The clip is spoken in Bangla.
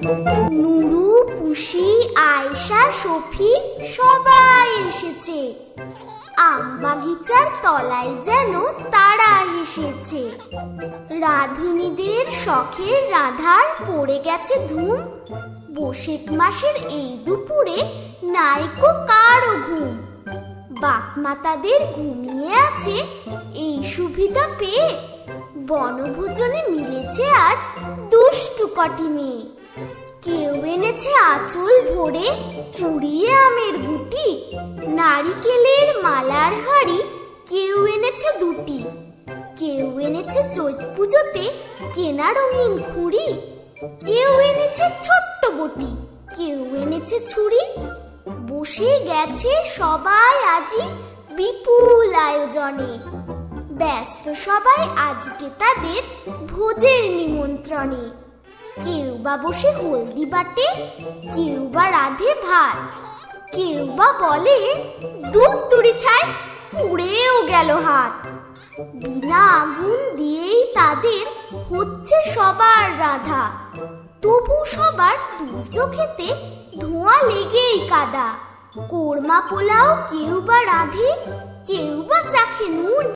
নুরু, পুষি, আয়েশা, সফি সবাই এসেছে। আম বাগিচার তলায় যেন তারা এসেছে। রাঁধুনিদের শখের রাঁধার পড়ে গেছে ধুম। বৈশাখ মাসের এই দুপুরে নাইকো কারো ঘুম। বাপ মাতাদের ঘুমিয়ে আছে এই সুবিধা পেয়ে। বনভোজনে মিলেছে আজ দুষ্টু কটি মেয়ে। কেউ এনেছে আঁচল ভরে কুড়িয়ে আমের গুটি, নারিকেলের মালার হাড়ি কেউ এনেছে দুটি। কেউ এনেছে চৈত পুজোতে কেনা রঙিন খুঁড়ি, কেউ এনেছে ছোট্ট বটি, কেউ এনেছে ছুরি। বসে গেছে সবাই আজি বিপুল আয়োজনে। ব্যস্ত সবাই আজকে তাদের ভোজের নিমন্ত্রণে। কেউ বা বসে হলদি বাটে, কেউ বা রাঁধে ভাত, কেউ বা বলে দুধ তুড়ি ছাই পুড়েও গেল হাত। বিনা আগুন দিয়েই তাদের হচ্ছে সবার রাধা, তবু সবার দুই চোখেতে ধোঁয়া লেগেই কাদা। কোরমা পোলাও কেউ বা রাঁধে, কেউ বা চাখে নুন।